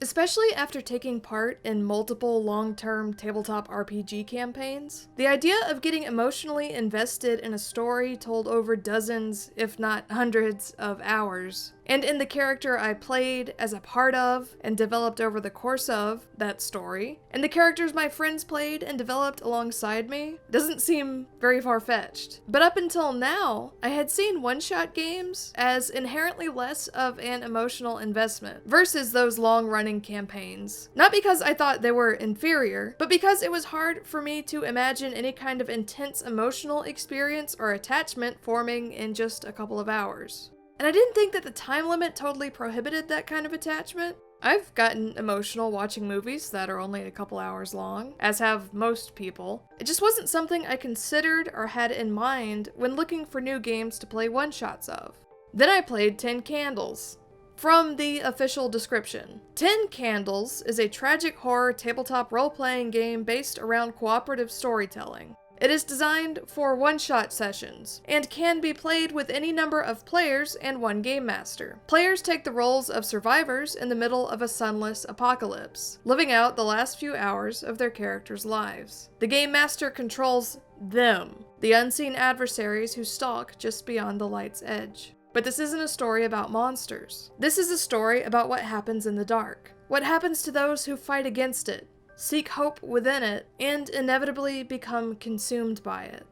Especially after taking part in multiple long-term tabletop RPG campaigns, the idea of getting emotionally invested in a story told over dozens, if not hundreds, of hours, and in the character I played as a part of and developed over the course of that story, and the characters my friends played and developed alongside me, doesn't seem very far-fetched. But up until now, I had seen one-shot games as inherently less of an emotional investment versus those long-running campaigns. Not because I thought they were inferior, but because it was hard for me to imagine any kind of intense emotional experience or attachment forming in just a couple of hours. And I didn't think that the time limit totally prohibited that kind of attachment. I've gotten emotional watching movies that are only a couple hours long, as have most people. It just wasn't something I considered or had in mind when looking for new games to play one-shots of. Then I played 10 Candles. From the official description, 10 Candles is a tragic horror tabletop role-playing game based around cooperative storytelling. It is designed for one-shot sessions, and can be played with any number of players and one game master. Players take the roles of survivors in the middle of a sunless apocalypse, living out the last few hours of their characters' lives. The game master controls them, the unseen adversaries who stalk just beyond the light's edge. But this isn't a story about monsters. This is a story about what happens in the dark. What happens to those who fight against it, seek hope within it, and inevitably become consumed by it.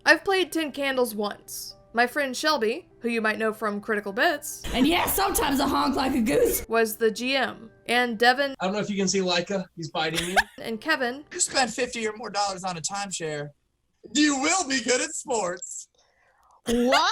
I've played 10 Candles once. My friend Shelby, who you might know from Critical Bits, and yeah, sometimes I honk like a goose, was the GM. And Devin, I don't know if you can see Leica, he's biting me. And Kevin, you spend $50 or more on a timeshare, you will be good at sports. Wow!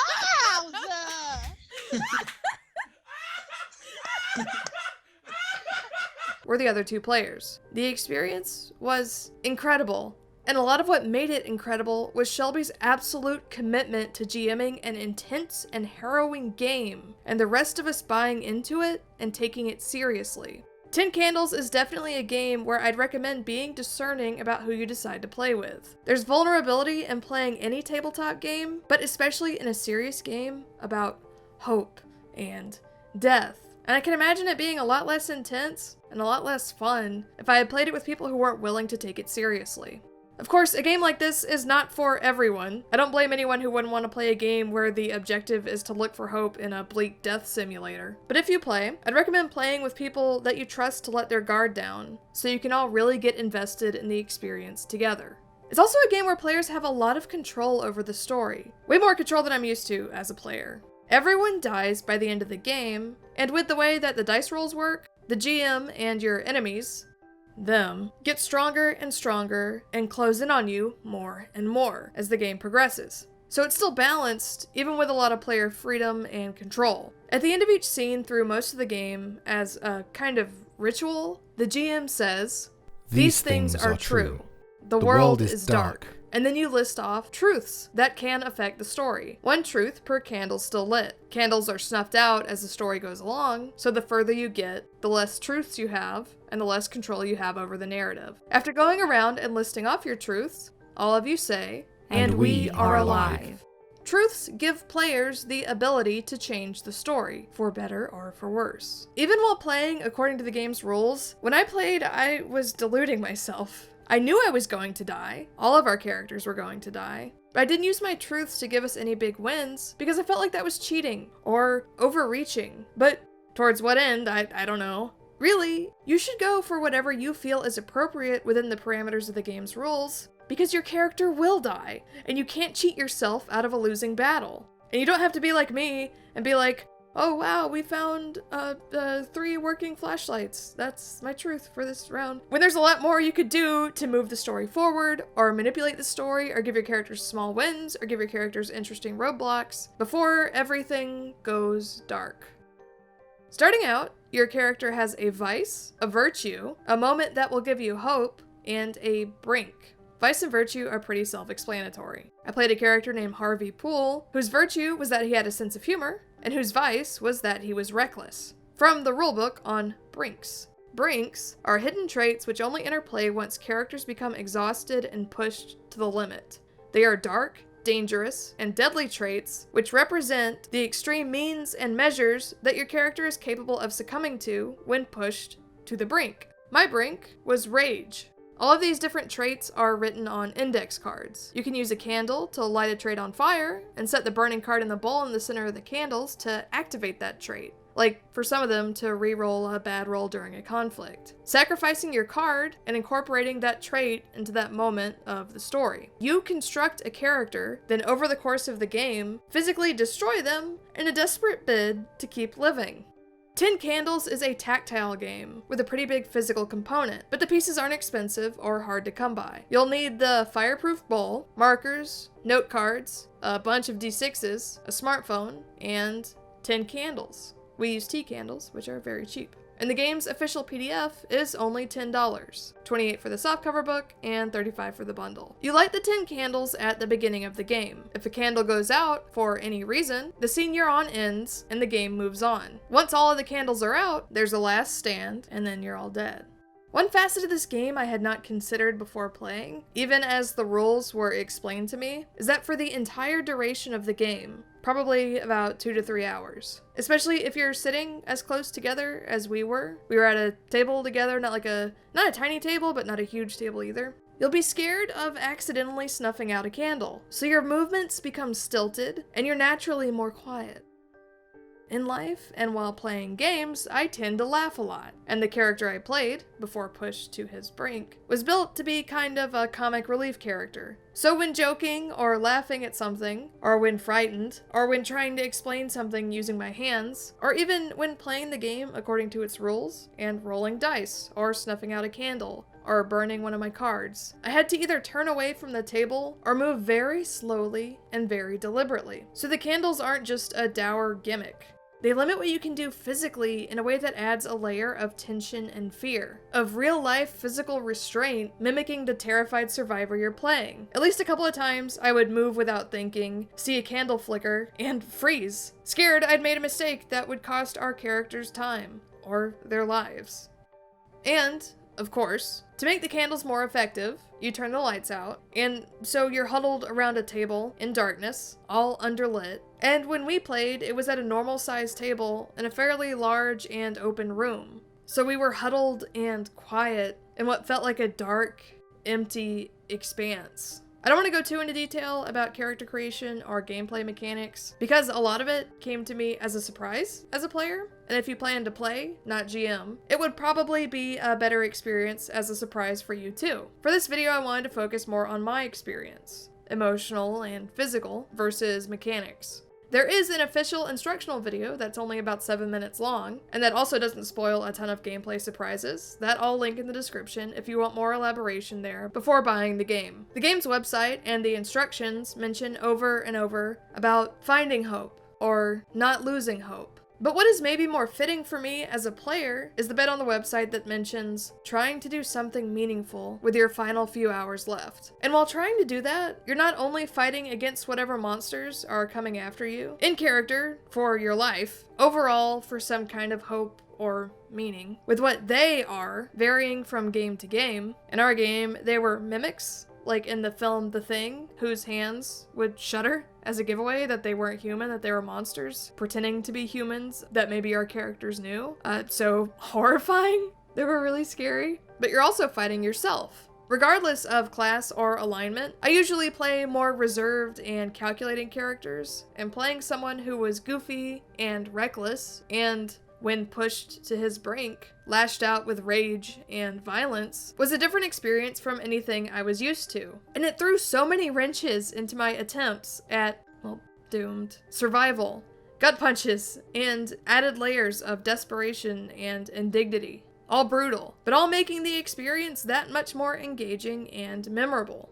were the other two players. The experience was incredible, and a lot of what made it incredible was Shelby's absolute commitment to GMing an intense and harrowing game, and the rest of us buying into it and taking it seriously. 10 Candles is definitely a game where I'd recommend being discerning about who you decide to play with. There's vulnerability in playing any tabletop game, but especially in a serious game about hope and death. And I can imagine it being a lot less intense and a lot less fun if I had played it with people who weren't willing to take it seriously. Of course, a game like this is not for everyone. I don't blame anyone who wouldn't want to play a game where the objective is to look for hope in a bleak death simulator. But if you play, I'd recommend playing with people that you trust to let their guard down, so you can all really get invested in the experience together. It's also a game where players have a lot of control over the story. Way more control than I'm used to as a player. Everyone dies by the end of the game, and with the way that the dice rolls work, the GM and your enemies, them, get stronger and stronger and close in on you more and more as the game progresses. So it's still balanced, even with a lot of player freedom and control. At the end of each scene through most of the game, as a kind of ritual, the GM says, "These things are true. The world is dark." And then you list off truths that can affect the story. One truth per candle still lit. Candles are snuffed out as the story goes along, so the further you get, the less truths you have, and the less control you have over the narrative. After going around and listing off your truths, all of you say, "And we are alive." Truths give players the ability to change the story, for better or for worse. Even while playing according to the game's rules, when I played, I was deluding myself. I knew I was going to die. All of our characters were going to die. But I didn't use my truths to give us any big wins because I felt like that was cheating or overreaching. But towards what end, I don't know. Really, you should go for whatever you feel is appropriate within the parameters of the game's rules, because your character will die, and you can't cheat yourself out of a losing battle. And you don't have to be like me and be like, "Oh wow, we found 3 working flashlights. That's my truth for this round." When there's a lot more you could do to move the story forward, or manipulate the story, or give your characters small wins, or give your characters interesting roadblocks, before everything goes dark. Starting out, your character has a vice, a virtue, a moment that will give you hope, and a brink. Vice and virtue are pretty self-explanatory. I played a character named Harvey Poole, whose virtue was that he had a sense of humor, and whose vice was that he was reckless. From the rulebook on brinks. Brinks are hidden traits which only interplay once characters become exhausted and pushed to the limit. They are dark, dangerous, and deadly traits which represent the extreme means and measures that your character is capable of succumbing to when pushed to the brink. My brink was rage. All of these different traits are written on index cards. You can use a candle to light a trait on fire and set the burning card in the bowl in the center of the candles to activate that trait. Like for some of them to re-roll a bad roll during a conflict. Sacrificing your card and incorporating that trait into that moment of the story. You construct a character, then over the course of the game, physically destroy them in a desperate bid to keep living. 10 Candles is a tactile game with a pretty big physical component, but the pieces aren't expensive or hard to come by. You'll need the fireproof bowl, markers, note cards, a bunch of D6s, a smartphone, and 10 candles. We use tea candles, which are very cheap. And the game's official PDF is only $10, $28 for the softcover book and $35 for the bundle. You light the 10 candles at the beginning of the game. If a candle goes out for any reason, the scene you're on ends and the game moves on. Once all of the candles are out, there's a last stand and then you're all dead. One facet of this game I had not considered before playing, even as the rules were explained to me, is that for the entire duration of the game, probably about 2 to 3 hours. Especially if you're sitting as close together as we were. We were at a table together, not a tiny table, but not a huge table either. You'll be scared of accidentally snuffing out a candle, so your movements become stilted, and you're naturally more quiet. In life, and while playing games, I tend to laugh a lot, and the character I played, before pushed to his brink, was built to be kind of a comic relief character. So when joking, or laughing at something, or when frightened, or when trying to explain something using my hands, or even when playing the game according to its rules, and rolling dice, or snuffing out a candle, or burning one of my cards, I had to either turn away from the table or move very slowly and very deliberately. So the candles aren't just a dour gimmick. They limit what you can do physically in a way that adds a layer of tension and fear, of real-life physical restraint mimicking the terrified survivor you're playing. At least a couple of times, I would move without thinking, see a candle flicker, and freeze, scared I'd made a mistake that would cost our characters time, or their lives. And, of course, to make the candles more effective, you turn the lights out, and so you're huddled around a table in darkness, all underlit. And when we played, it was at a normal-sized table in a fairly large and open room. So we were huddled and quiet in what felt like a dark, empty expanse. I don't want to go too into detail about character creation or gameplay mechanics, because a lot of it came to me as a surprise as a player, and if you plan to play, not GM, it would probably be a better experience as a surprise for you too. For this video, I wanted to focus more on my experience, emotional and physical versus mechanics. There is an official instructional video that's only about 7 minutes long, and that also doesn't spoil a ton of gameplay surprises. That I'll link in the description if you want more elaboration there before buying the game. The game's website and the instructions mention over and over about finding hope, or not losing hope. But what is maybe more fitting for me as a player is the bit on the website that mentions trying to do something meaningful with your final few hours left. And while trying to do that, you're not only fighting against whatever monsters are coming after you, in character, for your life, overall for some kind of hope or meaning, with what they are varying from game to game. In our game, they were mimics, like in the film The Thing, whose hands would shudder as a giveaway that they weren't human, that they were monsters, pretending to be humans that maybe our characters knew. So horrifying. They were really scary. But you're also fighting yourself. Regardless of class or alignment, I usually play more reserved and calculating characters, and playing someone who was goofy and reckless, and when pushed to his brink, lashed out with rage and violence, was a different experience from anything I was used to. And it threw so many wrenches into my attempts at, well, doomed survival, gut punches, and added layers of desperation and indignity. All brutal, but all making the experience that much more engaging and memorable.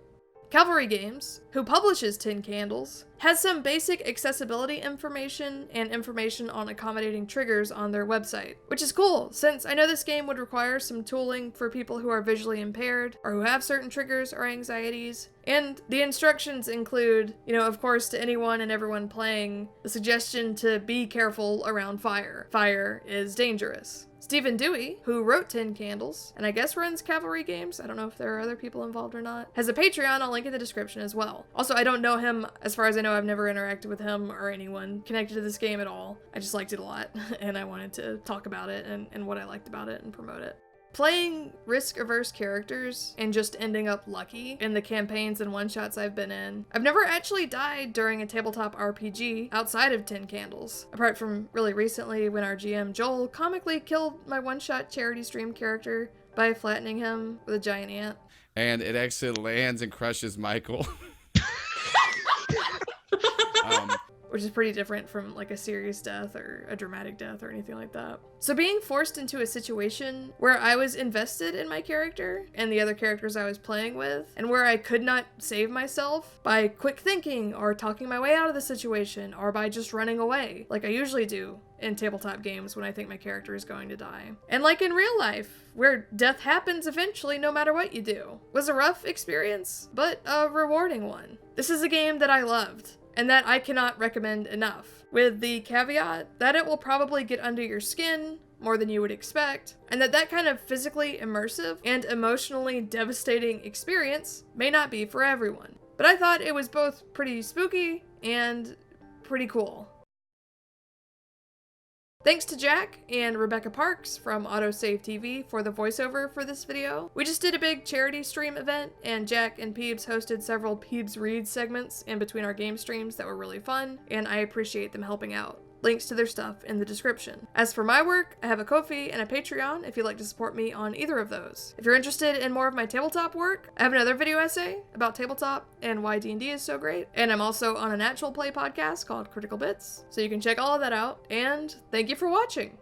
Cavalry Games, who publishes 10 Candles, has some basic accessibility information and information on accommodating triggers on their website, which is cool since I know this game would require some tooling for people who are visually impaired or who have certain triggers or anxieties. And the instructions include, of course, to anyone and everyone playing, the suggestion to be careful around fire. Fire is dangerous. Stephen Dewey, who wrote 10 Candles, and I guess runs Cavalry Games, I don't know if there are other people involved or not, has a Patreon, I'll link in the description as well. Also, I don't know him, as far as I know, I've never interacted with him or anyone connected to this game at all. I just liked it a lot, and I wanted to talk about it and what I liked about it and promote it. Playing risk-averse characters and just ending up lucky in the campaigns and one-shots I've been in. I've never actually died during a tabletop RPG outside of 10 Candles, apart from really recently when our GM Joel comically killed my one-shot charity stream character by flattening him with a giant ant. And it actually lands and crushes Michael. Which is pretty different from like a serious death or a dramatic death or anything like that. So being forced into a situation where I was invested in my character and the other characters I was playing with, and where I could not save myself by quick thinking or talking my way out of the situation or by just running away, like I usually do in tabletop games when I think my character is going to die. And like in real life, where death happens eventually no matter what you do, was a rough experience, but a rewarding one. This is a game that I loved, and that I cannot recommend enough, with the caveat that it will probably get under your skin more than you would expect, and that kind of physically immersive and emotionally devastating experience may not be for everyone. But I thought it was both pretty spooky and pretty cool. Thanks to Jack and Rebecca Parks from Autosave TV for the voiceover for this video. We just did a big charity stream event, and Jack and Peebs hosted several Peebs Reads segments in between our game streams that were really fun, and I appreciate them helping out. Links to their stuff in the description. As for my work, I have a Ko-fi and a Patreon if you'd like to support me on either of those. If you're interested in more of my tabletop work, I have another video essay about tabletop and why D&D is so great, and I'm also on an actual play podcast called Critical Bits, so you can check all of that out, and thank you for watching!